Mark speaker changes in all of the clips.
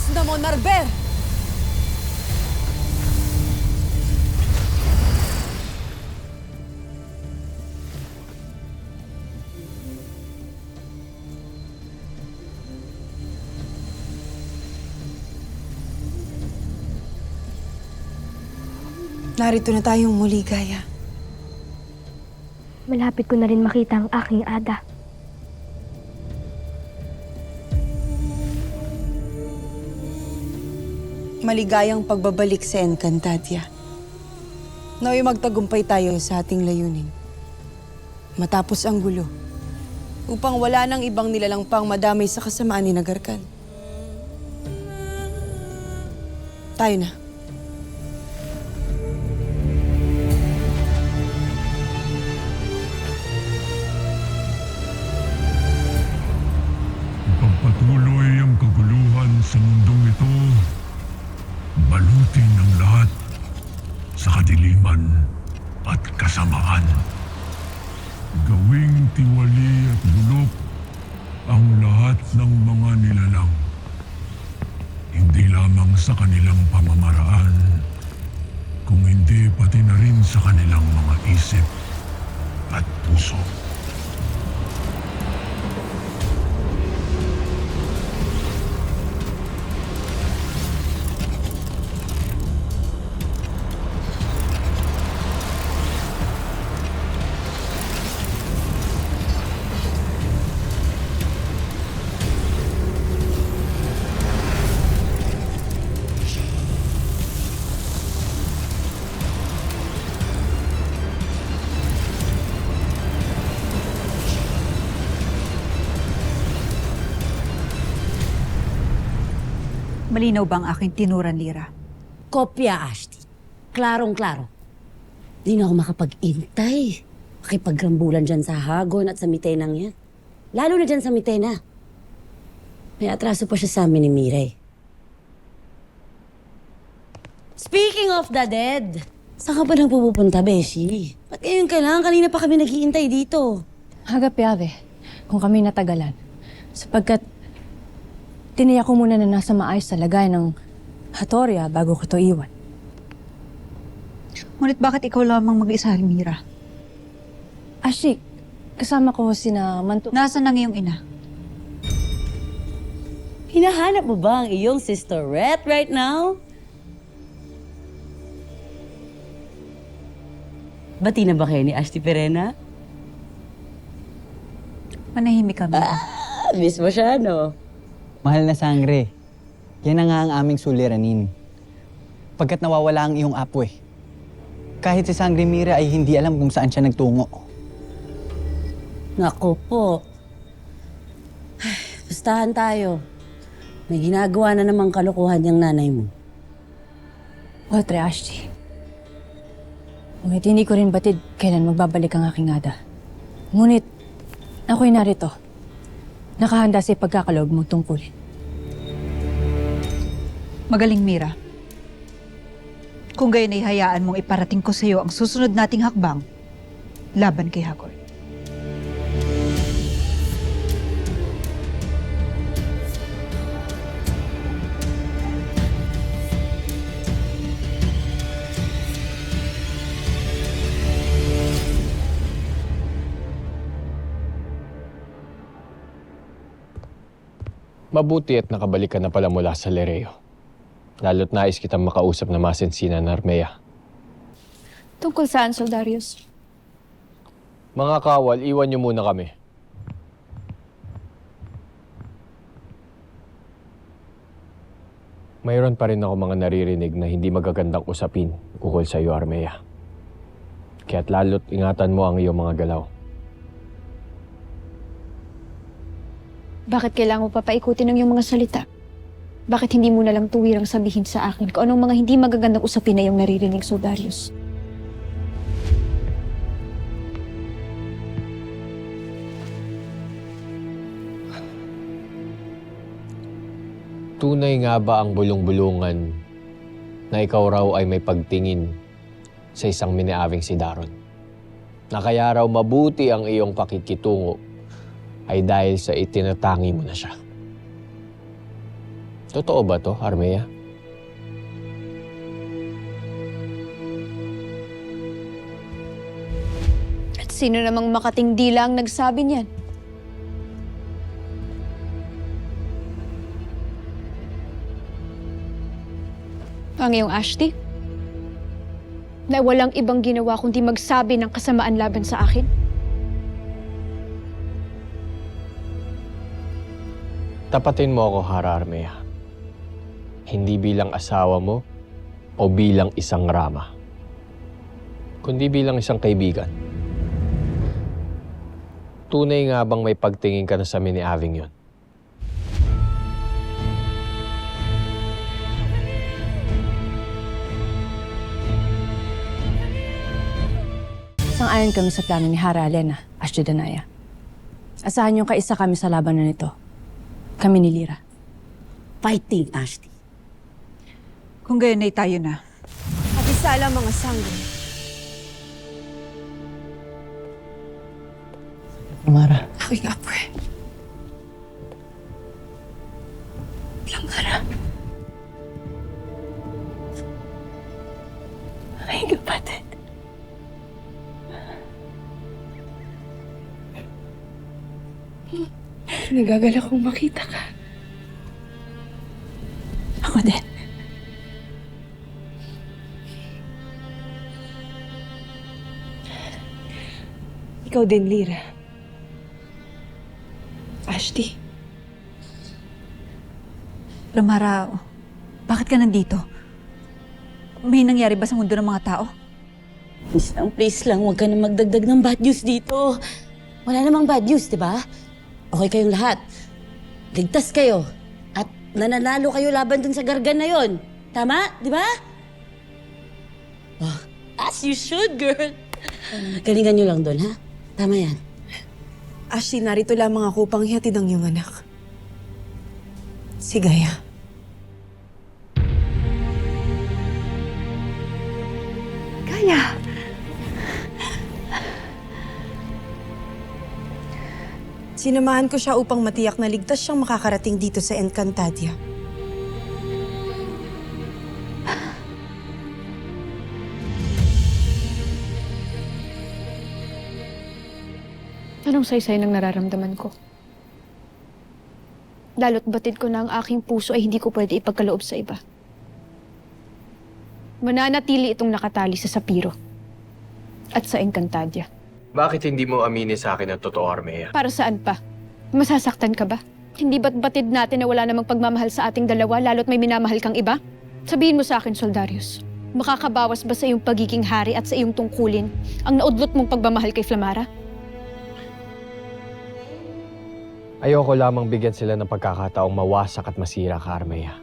Speaker 1: Diyos na mo, Narber! Narito na tayong muli, Gaia.
Speaker 2: Malapit ko na rin makita ang aking Ada.
Speaker 1: Maligayang pagbabalik sa Encantadia. Nawa'y magtagumpay tayo sa ating layunin. Matapos ang gulo, upang wala nang ibang nilalang pang madamay sa kasamaan ni Nagarkan. Tayo na.
Speaker 3: Ipagpatuloy ang kaguluhan sa mundong ito. Balutin ang lahat sa kadiliman at kasamaan. Gawing tiwali at bulok ang lahat ng mga nilalang. Hindi lamang sa kanilang pamamaraan, kung hindi pati na rin sa kanilang mga isip at puso.
Speaker 4: Malinaw ba ang aking tinuran, Lira?
Speaker 5: Kopya, Ashti. Klarong-klaro. Di na ako makapag-intay. Makipagrambulan dyan sa Hagon at sa Mitenang yan. Lalo na dyan sa Mitena. May atraso pa siya sa amin ni Miray. Speaking of the dead, saan ka ba nang pupunta, Beshi? Ba't ngayon ka lang? Kanina pa kami nag-iintay dito.
Speaker 2: Hagapyave, kung kami natagalan. Sapagkat tiniyak ko muna na nasa maayos sa lagay ng Hatoria bago ko to iwan.
Speaker 4: Ngunit bakit ikaw lamang mag-isa, Almira?
Speaker 2: Ashik, kasama ko sina Manto.
Speaker 4: Nasaan ang iyong ina?
Speaker 5: Hinahanap mo ba ang iyong sisterette right now? Bati na ba kayo ni Ashti Perena?
Speaker 4: Manahimik kami.
Speaker 5: Miss mo siya, no?
Speaker 6: Mahal na sangre, yan na nga ang aming suliranin. Pagkat nawawala ang iyong apo eh. Kahit si Sangre Mira ay hindi alam kung saan siya nagtungo.
Speaker 5: Naku po. Ay, pustahan tayo. May ginagawa na namang kalokohan yung nanay mo.
Speaker 2: Otre, Ashti. Ngunit hindi ko rin batid kailan magbabalik ang aking Ada. Ngunit, ako'y narito. Nakahanda sa pagkakaloob mong tungkulin.
Speaker 4: Magaling, Mira. Kung gayon ay hayaan mong iparating ko sa iyo ang susunod nating hakbang laban kay Hagon.
Speaker 7: Mabuti at nakabalik ka na pala mula sa Lereo. Lalo't nais kitang makausap na masensina na Armea.
Speaker 2: Tungkol saan, Soldarius?
Speaker 7: Mga kawal, iwan niyo muna kami. Mayroon pa rin ako mga naririnig na hindi magagandang usapin ukol sa iyo, Armea. Kaya't lalo't ingatan mo ang iyong mga galaw.
Speaker 2: Bakit kailangan mo papaikutin ng iyong mga salita? Bakit hindi mo na lang tuwirang sabihin sa akin kung anong mga hindi magagandang usapin na iyong naririnig, Soldarius?
Speaker 7: Tunay nga ba ang bulong-bulungan na ikaw raw ay may pagtingin sa isang miniaving si Daron? Na kaya raw mabuti ang iyong pakikitungo ay dahil sa itinatangi mo na siya. Totoo ba to, Armea?
Speaker 2: At sino namang makating dila ang nagsabi niyan? Ang iyong Ashti? Na walang ibang ginawa kundi magsabi ng kasamaan laban sa akin?
Speaker 7: Tapatin mo ako, Hara Armea. Hindi bilang asawa mo o bilang isang rama, kundi bilang isang kaibigan. Tunay nga bang may pagtingin ka na sa mini-aving yun?
Speaker 2: Sang-ayon kami sa plano ni Hara Alena, Ashti Danaya. Asahan niyong kaisa kami sa labanan nito. Kami ni Lyra.
Speaker 5: Fighting, Ashti.
Speaker 4: Kung gayon ay tayo na.
Speaker 1: At isa lang mga sangre.
Speaker 6: Mara.
Speaker 1: Aking apre. Lamara. Aking kapatid. Nagagala kong makita ka.
Speaker 2: Ako din.
Speaker 1: Ikaw din, Lyra. Ashti.
Speaker 4: Lamara, bakit ka nandito? May nangyari ba sa mundo ng mga tao?
Speaker 5: Please lang, huwag ka na magdagdag ng bad news dito. Wala namang bad news, di ba? Okay kayong lahat. Ligtas kayo. At nananalo kayo laban dun sa gargan na yon. Tama? Di ba? Oh, as you should, girl. Galingan nyo lang dun, ha? Tama yan.
Speaker 1: Ashti, narito lamang ako upang ihatid ang iyong anak. Si Gaia.
Speaker 4: Kaya.
Speaker 1: Sinamahan ko siya upang matiyak na ligtas siyang makakarating dito sa Encantadia.
Speaker 2: Anong saysay ng nararamdaman ko? Lalo't batid ko na ang aking puso ay hindi ko pwede ipagkaloob sa iba. Mananatili itong nakatali sa Sapiro at sa Encantadia.
Speaker 7: Bakit hindi mo aminin sa akin ang totoo, Armea?
Speaker 2: Para saan pa? Masasaktan ka ba? Hindi ba't batid natin na wala namang pagmamahal sa ating dalawa lalo't may minamahal kang iba? Sabihin mo sa akin, Soldarius, makakabawas ba sa iyong pagiging hari at sa iyong tungkulin ang naudlot mong pagmamahal kay Flamara?
Speaker 7: Ayoko lamang bigyan sila ng pagkakataong mawasak at masira ka, Armea.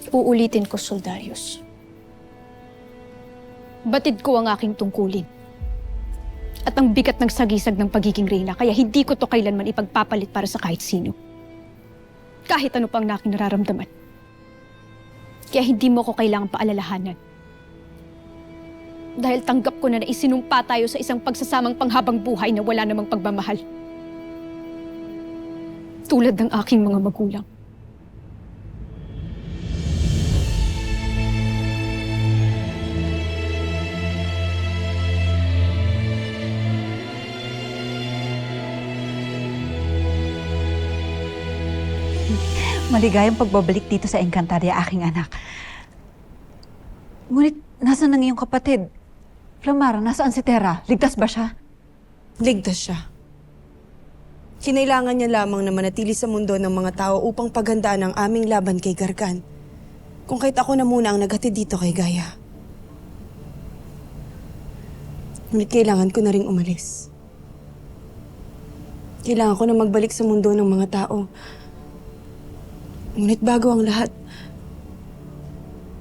Speaker 2: Uulitin ko, Soldarius. Batid ko ang aking tungkulin. At ang bigat ng sagisag ng pagiging reyna, kaya hindi ko to kailanman ipagpapalit para sa kahit sino. Kahit ano pang aking nararamdaman. Kaya hindi mo ko kailangang paalalahanan. Dahil tanggap ko na isinumpa tayo sa isang pagsasamang panghabang buhay na wala namang pagmamahal. Tulad ng aking mga magulang.
Speaker 4: Maligayang pagbabalik dito sa Encantadia, aking anak. Ngunit, nasaan ang iyong kapatid? Flamara, nasaan si Terra? Ligtas ba siya?
Speaker 1: Ligtas siya. Kinailangan niya lamang na manatili sa mundo ng mga tao upang paghandaan ang aming laban kay Gargan. Kung kahit ako na muna ang naghatid dito kay Gaia. Ngunit kailangan ko na ring umalis. Kailangan ko na magbalik sa mundo ng mga tao. Ngunit bago ang lahat,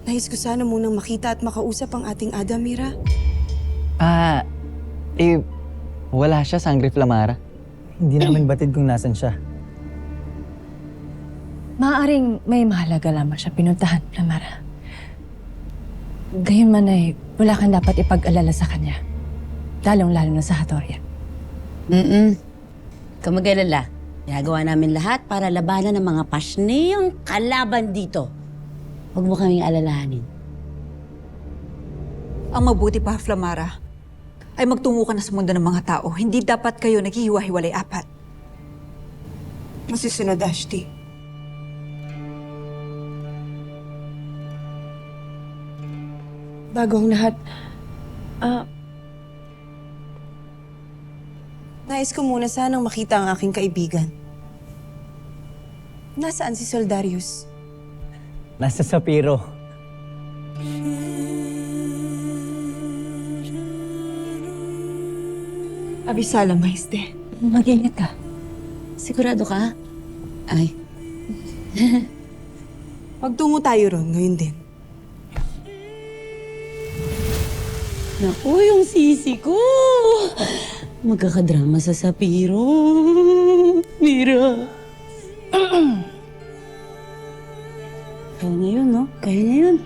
Speaker 1: nais ko sana munang makita at makausap ang ating Ada, Mira.
Speaker 6: Wala siya, Sangre Flamara. Hindi namin batid kung nasan siya.
Speaker 2: Maaaring may mahalaga lamang siya pinuntahan, Flamara. Gayon man ay wala kang dapat ipag-alala sa kanya. Lalong-lalo na sa Hatoria.
Speaker 5: Huwag mag-alala. Ginagawa namin lahat para labanan ng mga pasneyong kalaban dito. Huwag mo kaming alalahanin.
Speaker 4: Ang mabuti pa, Flamara, ay magtungo ka na sa mundo ng mga tao. Hindi dapat kayo naghihiwa-hiwalay apat.
Speaker 1: Masusunod, Ashti. Bago ang lahat, nais ko muna sanang makita ang aking kaibigan. Nasaan si Soldarius?
Speaker 6: Nasa Sapiro.
Speaker 1: Abisala, Maiste.
Speaker 2: Mag-ingat ka.
Speaker 5: Sigurado ka? Ay,
Speaker 1: Pagtungo tayo ron ngayon din.
Speaker 5: naku, yung sisi ko. Magkakadrama sa Sapiro. Mira. Kaya na yun, no? Kaya na yun.